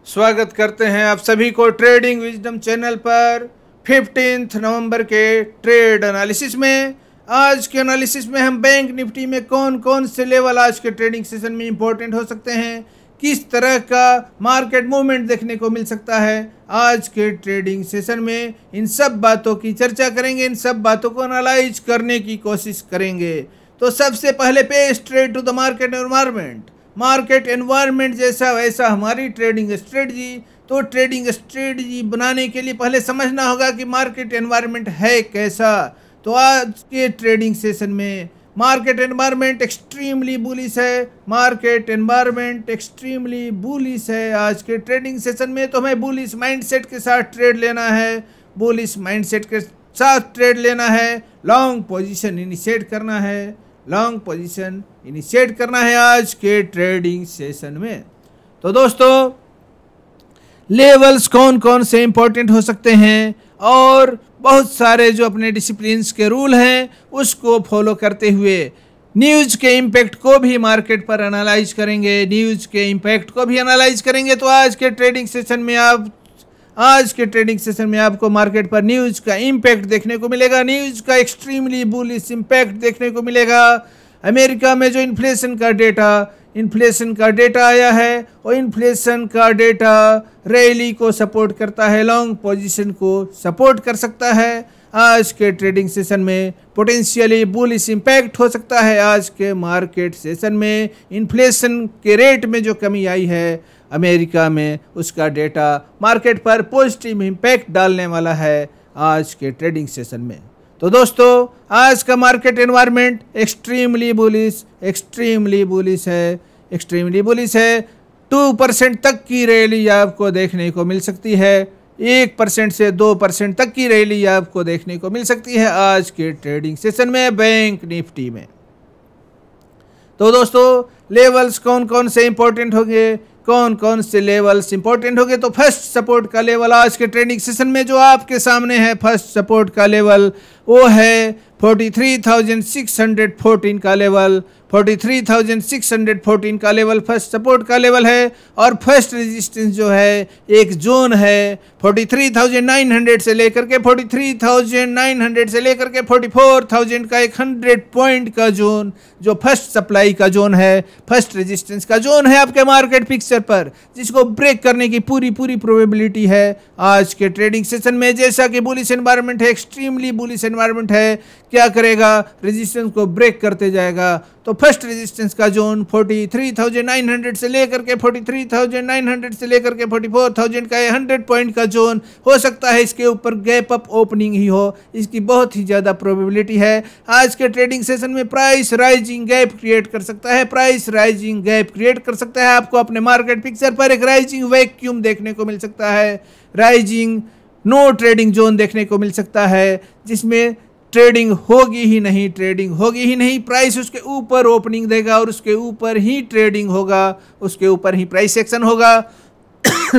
स्वागत करते हैं आप सभी को ट्रेडिंग विजडम चैनल पर 15 नवंबर के ट्रेड एनालिसिस में। आज के एनालिसिस में हम बैंक निफ्टी में कौन कौन से लेवल आज के ट्रेडिंग सेशन में इंपॉर्टेंट हो सकते हैं, किस तरह का मार्केट मूवमेंट देखने को मिल सकता है आज के ट्रेडिंग सेशन में, इन सब बातों की चर्चा करेंगे, इन सब बातों को एनालाइज करने की कोशिश करेंगे। तो सबसे पहले पे straight to the market environment. Market environment जैसा वैसा हमारी ट्रेडिंग स्ट्रेटजी। तो ट्रेडिंग स्ट्रेटजी बनाने के लिए पहले समझना होगा कि मार्केट एनवायरनमेंट है कैसा। तो आज के ट्रेडिंग सेशन में मार्केट एनवायरनमेंट एक्सट्रीमली बुलिश है, मार्केट एनवायरनमेंट एक्सट्रीमली बुलिश है आज के ट्रेडिंग सेशन में। तो हमें बुलिश माइंडसेट के साथ ट्रेड लेना है, बुलिश माइंडसेट के साथ ट्रेड लेना है, लॉन्ग पोजीशन इनिशिएट करना है, लॉन्ग पोजीशन इनिशिएट करना है आज के ट्रेडिंग सेशन में। तो दोस्तों लेवल्स कौन कौन से इंपॉर्टेंट हो सकते हैं और बहुत सारे जो अपने डिसिप्लिन्स के रूल हैं उसको फॉलो करते हुए न्यूज़ के इम्पैक्ट को भी मार्केट पर एनालाइज करेंगे, न्यूज़ के इम्पैक्ट को भी एनालाइज करेंगे। तो आज के ट्रेडिंग सेशन में आपको मार्केट पर न्यूज़ का इम्पैक्ट देखने को मिलेगा, न्यूज़ का एक्सट्रीमली बुलिश इम्पैक्ट देखने को मिलेगा। अमेरिका में जो इन्फ्लेशन का डेटा आया है और इन्फ्लेशन का डेटा रैली को सपोर्ट करता है, लॉन्ग पोजीशन को सपोर्ट कर सकता है। आज के ट्रेडिंग सेशन में पोटेंशियली बुलिश इम्पैक्ट हो सकता है। आज के मार्केट सेशन में इन्फ्लेशन के रेट में जो कमी आई है अमेरिका में, उसका डेटा मार्केट पर पॉजिटिव इम्पैक्ट डालने वाला है आज के ट्रेडिंग सेशन में। तो दोस्तों आज का मार्केट एनवायरनमेंट एक्सट्रीमली बुलिश है। 2% तक की रैली आपको देखने को मिल सकती है, 1% से 2% तक की रैली आपको देखने को मिल सकती है आज के ट्रेडिंग सेशन में बैंक निफ्टी में। तो दोस्तों लेवल्स कौन कौन से इंपॉर्टेंट होंगे, कौन कौन से लेवल्स इंपॉर्टेंट होंगे। तो फर्स्ट सपोर्ट का लेवल आज के ट्रेडिंग सेशन में जो आपके सामने है, फर्स्ट सपोर्ट का लेवल वो है 43,614 का लेवल, 43,614 का लेवल फर्स्ट सपोर्ट का लेवल है। और फर्स्ट रेजिस्टेंस जो है एक जोन है 43,900 से लेकर के 44,000 का एक 100 पॉइंट का जोन, जो फर्स्ट सप्लाई का जोन है, फर्स्ट रेजिस्टेंस का जोन है आपके मार्केट पिक्चर पर, जिसको ब्रेक करने की पूरी प्रोबेबिलिटी है आज के ट्रेडिंग सेशन में। जैसा कि बुलिश एनवायरनमेंट है, एक्सट्रीमली बुलिश एनवायरनमेंट है, क्या करेगा, रेजिस्टेंस को ब्रेक करते जाएगा। तो फर्स्ट रेजिस्टेंस का जोन 43,900 से लेकर के 44,000 का 100 पॉइंट का जोन हो सकता है। इसके ऊपर गैप अप ओपनिंग ही हो, इसकी बहुत ही ज़्यादा प्रोबेबिलिटी है। आज के ट्रेडिंग सेशन में प्राइस राइजिंग गैप क्रिएट कर सकता है, आपको अपने मार्केट पिक्चर पर एक राइजिंग वैक्यूम देखने को मिल सकता है, राइजिंग नो ट्रेडिंग जोन देखने को मिल सकता है, जिसमें ट्रेडिंग होगी ही नहीं, प्राइस उसके ऊपर ओपनिंग देगा और उसके ऊपर ही ट्रेडिंग होगा, उसके ऊपर ही प्राइस एक्शन होगा।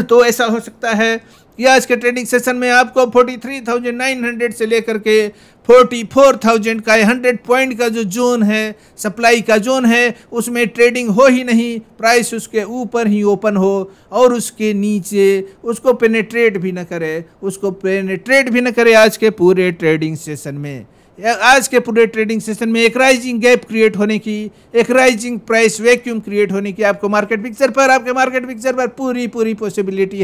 तो ऐसा हो सकता है कि आज के ट्रेडिंग सेशन में आपको 43,900 से लेकर के 44,000 का 100 पॉइंट का जो जोन है, सप्लाई का जोन है, उसमें ट्रेडिंग हो ही नहीं, प्राइस उसके ऊपर ही ओपन हो और उसके नीचे उसको पेनेट्रेट भी न करे आज के पूरे ट्रेडिंग सेशन में। आज के पूरे ट्रेडिंग सेशन में एक राइजिंग गैप क्रिएट होने की, एक राइजिंग प्राइस वैक्यूम क्रिएट होने की आपके मार्केट पिक्चर पर पूरी पॉसिबिलिटी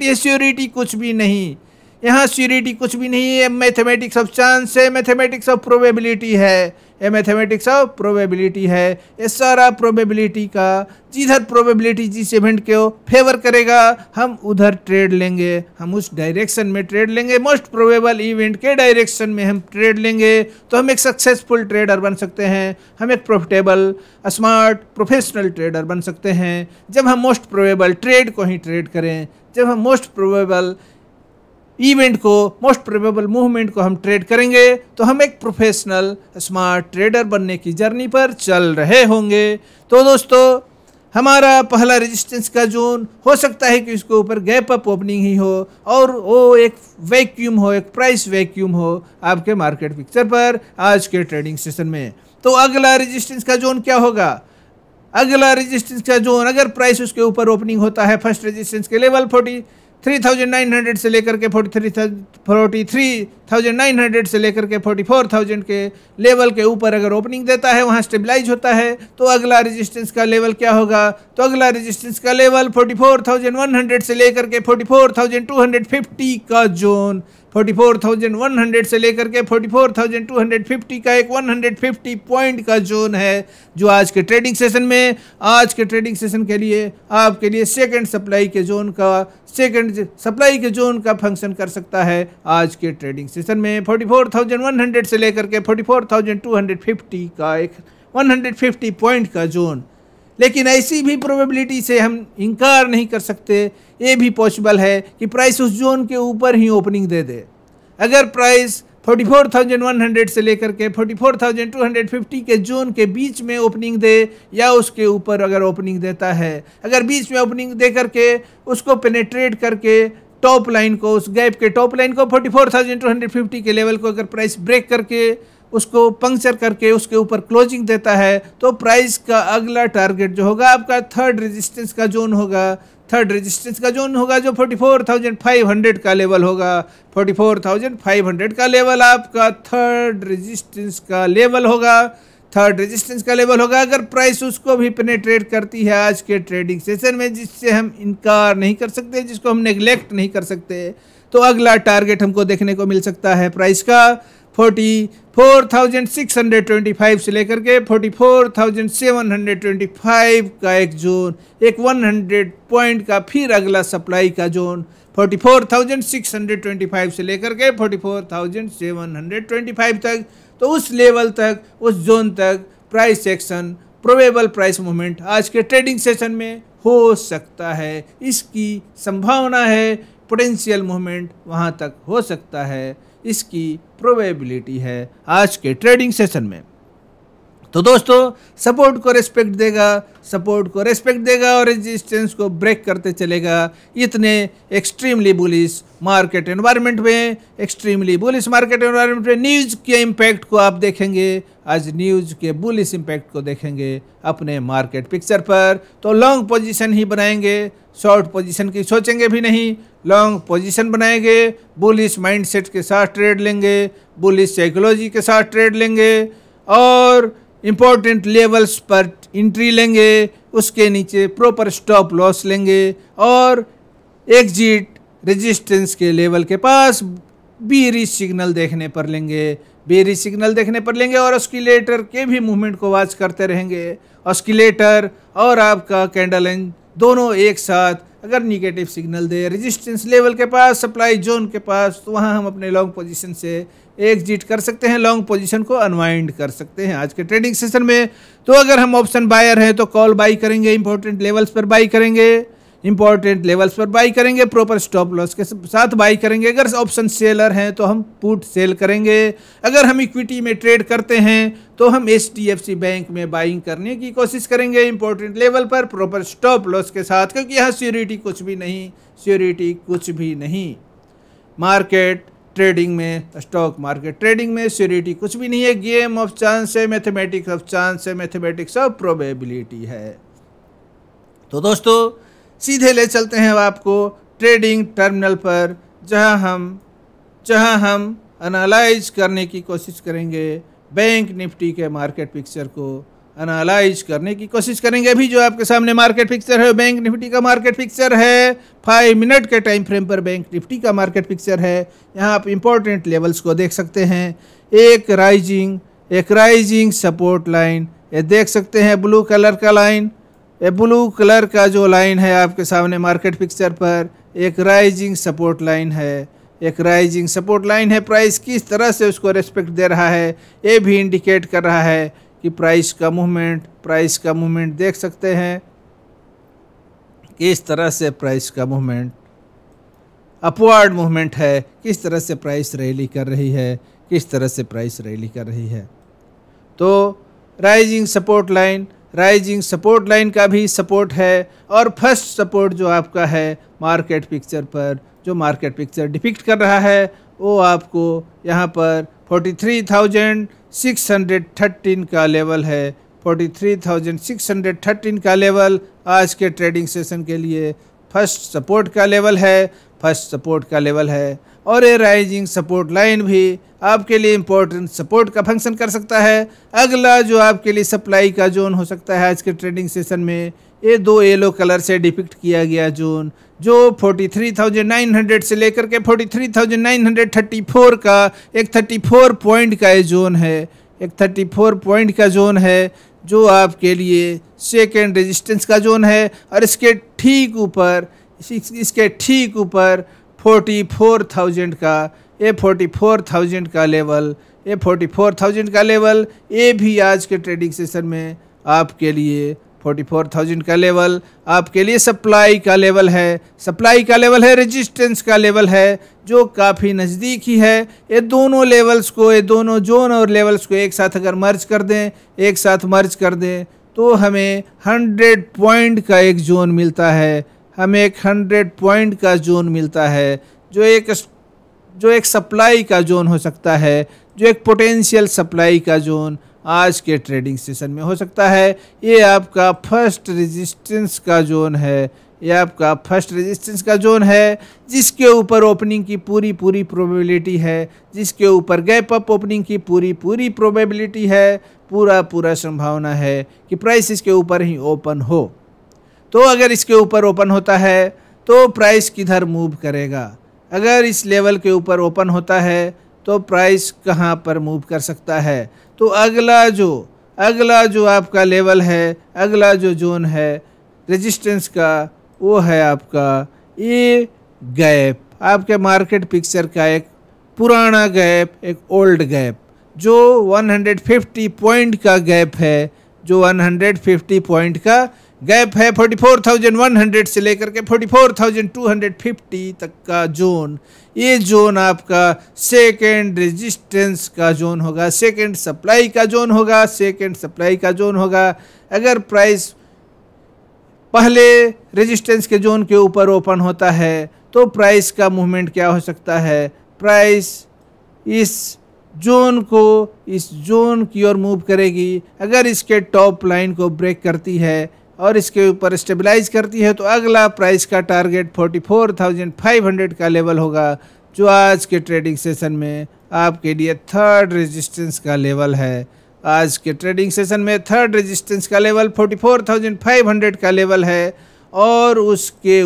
है, श्योरिटी कुछ भी नहीं, यहाँ श्योरिटी कुछ भी नहीं है। मैथमेटिक्स ऑफ चांस है, मैथमेटिक्स ऑफ प्रोबेबिलिटी है, ये सारा प्रोबेबिलिटी का, जिधर प्रोबेबिलिटी जिस इवेंट को फेवर करेगा हम उधर ट्रेड लेंगे, हम उस डायरेक्शन में ट्रेड लेंगे, मोस्ट प्रोबेबल इवेंट के डायरेक्शन में हम ट्रेड लेंगे। तो हम एक सक्सेसफुल ट्रेडर बन सकते हैं, हम एक प्रॉफिटेबल स्मार्ट प्रोफेशनल ट्रेडर बन सकते हैं जब हम मोस्ट प्रोबेबल ट्रेड को ही ट्रेड करें, जब हम मोस्ट प्रोबेबल इवेंट को, मोस्ट प्रोबेबल मूवमेंट को हम ट्रेड करेंगे। तो हम एक प्रोफेशनल स्मार्ट ट्रेडर बनने की जर्नी पर चल रहे होंगे। तो दोस्तों हमारा पहला रेजिस्टेंस का जोन हो सकता है कि उसके ऊपर गैप अप ओपनिंग ही हो और वो एक वैक्यूम हो, एक प्राइस वैक्यूम हो आपके मार्केट पिक्चर पर आज के ट्रेडिंग सेशन में। तो अगला रेजिस्टेंस का जोन क्या होगा, अगला रेजिस्टेंस का जोन, अगर प्राइस उसके ऊपर ओपनिंग होता है, फर्स्ट रेजिस्टेंस के लेवल 43,900 से लेकर के 43,900 से लेकर के 44,000 के लेवल के ऊपर अगर ओपनिंग देता है, वहां स्टेबलाइज होता है, तो अगला रेजिस्टेंस का लेवल क्या होगा? तो अगला रेजिस्टेंस का लेवल 44,100 से लेकर के 44,250 का जोन, 44,100 से लेकर के 44,250 का एक 150 पॉइंट का जोन है, जो आज के ट्रेडिंग सेशन में, आज के ट्रेडिंग सेशन के लिए आपके लिए सेकंड सप्लाई के जोन का फंक्शन कर सकता है। आज के ट्रेडिंग सेशन में 44,100 से लेकर के 44,250 का एक 150 पॉइंट का जोन। लेकिन ऐसी भी प्रोबेबिलिटी से हम इनकार नहीं कर सकते, ये भी पॉसिबल है कि प्राइस उस जोन के ऊपर ही ओपनिंग दे दे। अगर प्राइस 44,100 से लेकर के 44,250 के जोन के बीच में ओपनिंग दे, या उसके ऊपर अगर ओपनिंग देता है, अगर बीच में ओपनिंग दे करके उसको पेनेट्रेट करके टॉप लाइन को, उस गैप के टॉप लाइन को 44,250 के लेवल को अगर प्राइस ब्रेक करके उसको पंक्चर करके उसके ऊपर क्लोजिंग देता है, तो प्राइस का अगला टारगेट जो होगा आपका थर्ड रेजिस्टेंस का जोन होगा। थर्ड रेजिस्टेंस का जोन होगा जो 44,500 का लेवल होगा। 44,500 का लेवल आपका थर्ड रेजिस्टेंस का लेवल होगा। थर्ड रेजिस्टेंस का लेवल होगा अगर प्राइस उसको भी पेनेट्रेट करती है आज के ट्रेडिंग सेशन में, जिससे हम इनकार नहीं कर सकते, जिसको हम नेग्लेक्ट नहीं कर सकते, तो अगला टारगेट हमको देखने को मिल सकता है प्राइस का 44,625 से लेकर के 44,725 का एक जोन, एक 100 पॉइंट का फिर अगला सप्लाई का जोन 44,625 से लेकर के 44,725 तक। तो उस लेवल तक, उस जोन तक price action, probable price movement आज के ट्रेडिंग सेशन में हो सकता है। इसकी संभावना है, पोटेंशियल मूवमेंट वहां तक हो सकता है, इसकी प्रोबेबिलिटी है आज के ट्रेडिंग सेशन में। तो दोस्तों, सपोर्ट को रेस्पेक्ट देगा और रेजिस्टेंस को ब्रेक करते चलेगा। इतने एक्सट्रीमली बुलिश मार्केट एनवायरनमेंट में न्यूज़ के इम्पैक्ट को आप देखेंगे। आज न्यूज़ के बुलिश इम्पैक्ट को देखेंगे अपने मार्केट पिक्चर पर, तो लॉन्ग पोजीशन ही बनाएंगे, शॉर्ट पोजीशन की सोचेंगे भी नहीं, लॉन्ग पोजीशन बनाएंगे, बुलिश माइंडसेट के साथ ट्रेड लेंगे, बुलिश साइकोलॉजी के साथ ट्रेड लेंगे और इंपॉर्टेंट लेवल्स पर एंट्री लेंगे, उसके नीचे प्रॉपर स्टॉप लॉस लेंगे और एग्जिट रेजिस्टेंस के लेवल के पास बीरिश सिग्नल देखने पर लेंगे और ऑस्किलेटर के भी मूवमेंट को वॉच करते रहेंगे। ऑस्किलेटर और आपका कैंडल लाइन दोनों एक साथ अगर निगेटिव सिग्नल दे रेजिस्टेंस लेवल के पास, सप्लाई जोन के पास, तो वहाँ हम अपने लॉन्ग पोजीशन से एग्जिट कर सकते हैं, लॉन्ग पोजीशन को अनवाइंड कर सकते हैं आज के ट्रेडिंग सेशन में। तो अगर हम ऑप्शन बायर हैं तो कॉल बाई करेंगे, इंपॉर्टेंट लेवल्स पर बाई करेंगे, प्रॉपर स्टॉप लॉस के साथ बाई करेंगे। अगर ऑप्शन सेलर हैं तो हम पुट सेल करेंगे। अगर हम इक्विटी में ट्रेड करते हैं तो हम HDFC बैंक में बाइंग करने की कोशिश करेंगे इंपॉर्टेंट लेवल पर, प्रॉपर स्टॉप लॉस के साथ, क्योंकि यहाँ श्योरिटी कुछ भी नहीं। मार्केट ट्रेडिंग में, स्टॉक मार्केट ट्रेडिंग में श्योरिटी कुछ भी नहीं है, गेम ऑफ चांस है, मैथमेटिक्स ऑफ प्रोबेबिलिटी है। तो दोस्तों, सीधे ले चलते हैं अब आपको ट्रेडिंग टर्मिनल पर, जहां हम एनालाइज करने की कोशिश करेंगे बैंक निफ्टी के मार्केट पिक्चर को एनालाइज करने की कोशिश करेंगे। अभी जो आपके सामने मार्केट पिक्चर है बैंक निफ्टी का मार्केट पिक्चर है, 5 मिनट के टाइम फ्रेम पर बैंक निफ्टी का मार्केट पिक्चर है। यहाँ आप इंपॉर्टेंट लेवल्स को देख सकते हैं, एक राइजिंग सपोर्ट लाइन, ये देख सकते हैं ब्लू कलर का लाइन, ये ब्लू कलर का जो लाइन है आपके सामने मार्केट पिक्चर पर, एक राइजिंग सपोर्ट लाइन है। प्राइस किस तरह से उसको रेस्पेक्ट दे रहा है, ये भी इंडिकेट कर रहा है कि प्राइस का मूवमेंट देख सकते हैं किस तरह से प्राइस का मूवमेंट अपवर्ड मूवमेंट है, किस तरह से प्राइस रैली कर रही है। तो राइजिंग सपोर्ट लाइन का भी सपोर्ट है और फर्स्ट सपोर्ट जो आपका है मार्केट पिक्चर पर, जो मार्केट पिक्चर डिपिक्ट कर रहा है, वो आपको यहाँ पर 43,613 का लेवल है, 43,613 का लेवल आज के ट्रेडिंग सेशन के लिए फर्स्ट सपोर्ट का लेवल है और ये राइजिंग सपोर्ट लाइन भी आपके लिए इंपॉर्टेंट सपोर्ट का फंक्शन कर सकता है। अगला जो आपके लिए सप्लाई का जोन हो सकता है आज के ट्रेडिंग सेशन में, ये दो येलो कलर से डिपिक्ट किया गया जोन जो 43,900 से लेकर के 43,934 का एक 34 पॉइंट का ये जोन है, एक 34 पॉइंट का जोन है जो आपके लिए सेकेंड रेजिस्टेंस का जोन है। और इसके ठीक ऊपर 44,000 का ये 44,000 का लेवल, ये भी आज के ट्रेडिंग सेशन में आपके लिए 44,000 का लेवल आपके लिए सप्लाई का लेवल है, रेजिस्टेंस का लेवल है जो काफ़ी नज़दीक ही है। ये दोनों लेवल्स को, ये दोनों जोन और लेवल्स को एक साथ अगर मर्ज कर दें तो हमें 100 पॉइंट का एक जोन मिलता है, हमें एक 100 पॉइंट का जोन मिलता है जो एक सप्लाई का जोन हो सकता है, जो एक पोटेंशियल सप्लाई का जोन आज के ट्रेडिंग सेशन में हो सकता है। ये आपका फर्स्ट रेजिस्टेंस का जोन है, जिसके ऊपर ओपनिंग की पूरी प्रोबेबिलिटी है, जिसके ऊपर गैप अप ओपनिंग की पूरी प्रोबेबिलिटी है, पूरा संभावना है कि प्राइस इसके ऊपर ही ओपन हो। तो अगर इसके ऊपर ओपन होता है तो प्राइस किधर मूव करेगा, अगर इस लेवल के ऊपर ओपन होता है तो प्राइस कहाँ पर मूव कर सकता है। तो अगला जो आपका लेवल है, अगला जो जोन है रेजिस्टेंस का, वो है आपका ये गैप, आपके मार्केट पिक्चर का एक पुराना गैप, एक ओल्ड गैप जो 150 पॉइंट का गैप है, 44,100 से लेकर के 44,250 तक का जोन। ये जोन आपका सेकेंड रेजिस्टेंस का जोन होगा, सेकेंड सप्लाई का जोन होगा। अगर प्राइस पहले रेजिस्टेंस के जोन के ऊपर ओपन होता है तो प्राइस का मूवमेंट क्या हो सकता है, प्राइस इस जोन की ओर मूव करेगी। अगर इसके टॉप लाइन को ब्रेक करती है और इसके ऊपर स्टेबलाइज करती है तो अगला प्राइस का टारगेट 44,500 का लेवल होगा, जो आज के ट्रेडिंग सेशन में आपके लिए थर्ड रेजिस्टेंस का लेवल है। आज के ट्रेडिंग सेशन में थर्ड रेजिस्टेंस का लेवल 44,500 का लेवल है और उसके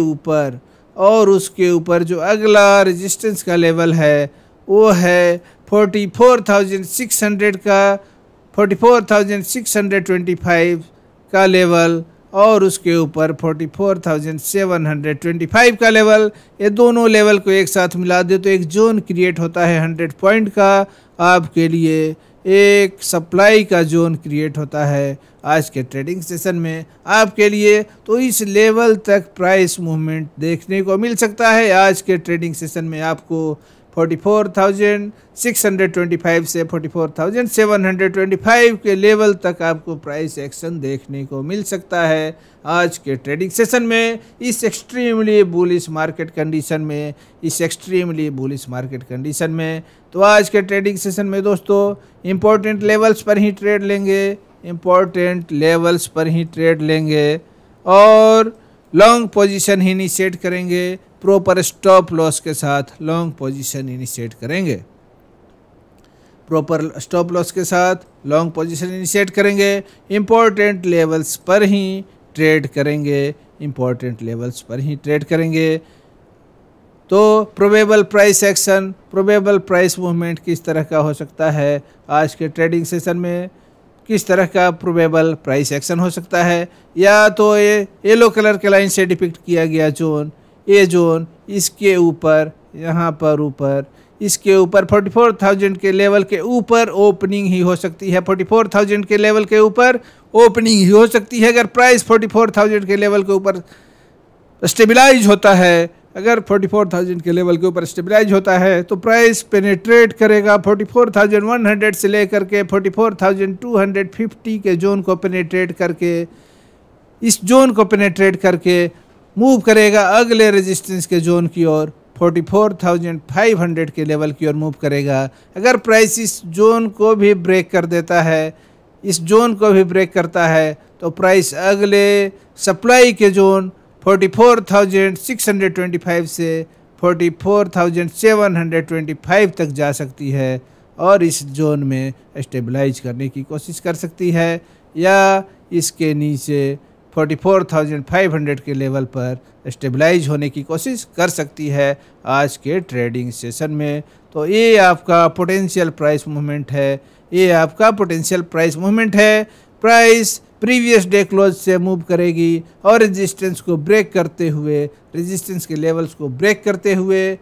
ऊपर जो अगला रेजिस्टेंस का लेवल है वो है 44,625 का लेवल और उसके ऊपर 44,725 का लेवल। ये दोनों लेवल को एक साथ मिला दे तो एक जोन क्रिएट होता है 100 पॉइंट का, आपके लिए एक सप्लाई का जोन क्रिएट होता है आज के ट्रेडिंग सेशन में आपके लिए। तो इस लेवल तक प्राइस मूवमेंट देखने को मिल सकता है आज के ट्रेडिंग सेशन में। आपको 44,625 से 44,725 के लेवल तक आपको प्राइस एक्शन देखने को मिल सकता है आज के ट्रेडिंग सेशन में, इस एक्सट्रीमली बुलिश मार्केट कंडीशन में। तो आज के ट्रेडिंग सेशन में दोस्तों इंपॉर्टेंट लेवल्स पर ही ट्रेड लेंगे और लॉन्ग पोजीशन ही इनिशिएट करेंगे, प्रॉपर स्टॉप लॉस के साथ लॉन्ग पोजीशन इनिशिएट करेंगे, इंपॉर्टेंट लेवल्स पर ही ट्रेड करेंगे। तो प्रोबेबल प्राइस मूवमेंट किस तरह का हो सकता है आज के ट्रेडिंग सेशन में, किस तरह का प्रोबेबल प्राइस एक्शन हो सकता है। या तो ये येलो कलर के लाइन से डिपिक्ट किया गया जोन, ये जोन इसके ऊपर, यहाँ पर ऊपर इसके ऊपर 44,000 के लेवल के ऊपर ओपनिंग ही हो सकती है, 44,000 के लेवल के ऊपर ओपनिंग ही हो सकती है। अगर प्राइस 44,000 के लेवल के ऊपर स्टेबलाइज होता है, अगर 44,000 के लेवल के ऊपर स्टेबलाइज होता है तो प्राइस पेनिट्रेट करेगा 44,100 से लेकर के 44,250 के जोन को पेनिट्रेट करके, इस जोन को पेनिट्रेट करके मूव करेगा अगले रेजिस्टेंस के जोन की ओर, 44,500 के लेवल की ओर मूव करेगा। अगर प्राइस इस जोन को भी ब्रेक कर देता है, इस जोन को भी ब्रेक करता है तो प्राइस अगले सप्लाई के जोन 44,625 से 44,725 तक जा सकती है और इस जोन में स्टेबलाइज करने की कोशिश कर सकती है, या इसके नीचे 44,500 के लेवल पर स्टेबलाइज होने की कोशिश कर सकती है आज के ट्रेडिंग सेशन में। तो ये आपका पोटेंशियल प्राइस मूवमेंट है, ये आपका पोटेंशियल प्राइस मूवमेंट है। प्राइस प्रीवियस डे क्लोज से मूव करेगी और रेजिस्टेंस को ब्रेक करते हुए, रेजिस्टेंस के लेवल्स को ब्रेक करते हुए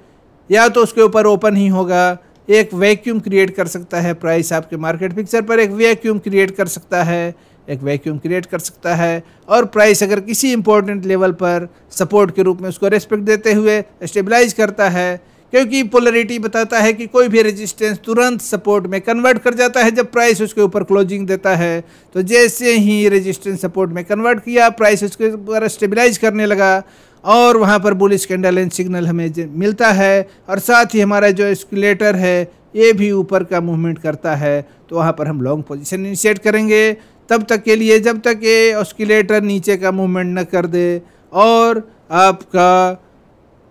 या तो उसके ऊपर ओपन ही होगा, एक वैक्यूम क्रिएट कर सकता है। प्राइस आपके मार्केट पिक्चर पर एक वैक्यूम क्रिएट कर सकता है, एक वैक्यूम क्रिएट कर सकता है और प्राइस अगर किसी इंपॉर्टेंट लेवल पर सपोर्ट के रूप में उसको रेस्पेक्ट देते हुए स्टेबलाइज करता है, क्योंकि पोलरिटी बताता है कि कोई भी रेजिस्टेंस तुरंत सपोर्ट में कन्वर्ट कर जाता है जब प्राइस उसके ऊपर क्लोजिंग देता है। तो जैसे ही रेजिस्टेंस सपोर्ट में कन्वर्ट किया, प्राइस उसके ऊपर स्टेबलाइज करने लगा और वहाँ पर बुलिश कैंडल एंड सिग्नल हमें मिलता है और साथ ही हमारा जो एस्केलेटर है ये भी ऊपर का मूवमेंट करता है, तो वहाँ पर हम लॉन्ग पोजीशन इनिशिएट करेंगे तब तक के लिए जब तक ये ऑस्किलेटर नीचे का मूवमेंट न कर दे और आपका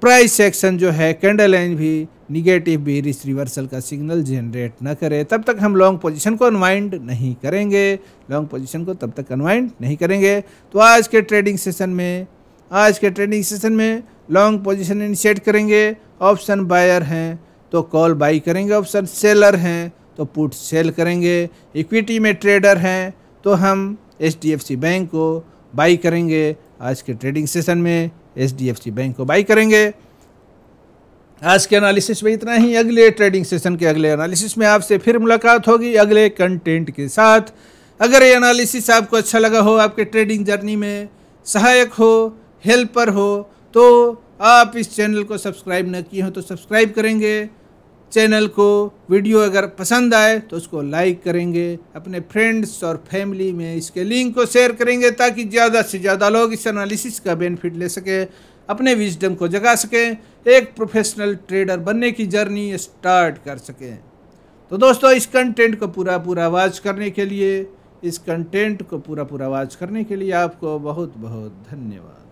प्राइस सेक्शन जो है कैंडल लाइन भी निगेटिव बेरिश रिवर्सल का सिग्नल जनरेट न करे, तब तक हम लॉन्ग पोजीशन को अनवाइंड नहीं करेंगे, लॉन्ग पोजीशन को तब तक अनवाइंड नहीं करेंगे। तो आज के ट्रेडिंग सेशन में लॉन्ग पोजीशन इनिशिएट करेंगे। ऑप्शन बायर हैं तो कॉल बाई करेंगे, ऑप्शन सेलर हैं तो पुट सेल करेंगे, इक्विटी में ट्रेडर हैं तो हम HDFC बैंक को बाई करेंगे। आज के ट्रेडिंग सेशन में HDFC बैंक को बाई करेंगे। आज के एनालिसिस में इतना ही। अगले ट्रेडिंग सेशन के अगले एनालिसिस में आपसे फिर मुलाकात होगी अगले कंटेंट के साथ। अगर ये एनालिसिस आपको अच्छा लगा हो, आपके ट्रेडिंग जर्नी में सहायक हो, हेल्पर हो, तो आप इस चैनल को सब्सक्राइब न किए हो तो सब्सक्राइब करेंगे चैनल को। वीडियो अगर पसंद आए तो उसको लाइक करेंगे, अपने फ्रेंड्स और फैमिली में इसके लिंक को शेयर करेंगे ताकि ज़्यादा से ज़्यादा लोग इस एनालिसिस का बेनिफिट ले सकें, अपने विजडम को जगा सकें, एक प्रोफेशनल ट्रेडर बनने की जर्नी स्टार्ट कर सकें। तो दोस्तों इस कंटेंट को पूरा वॉच करने के लिए आपको बहुत बहुत धन्यवाद।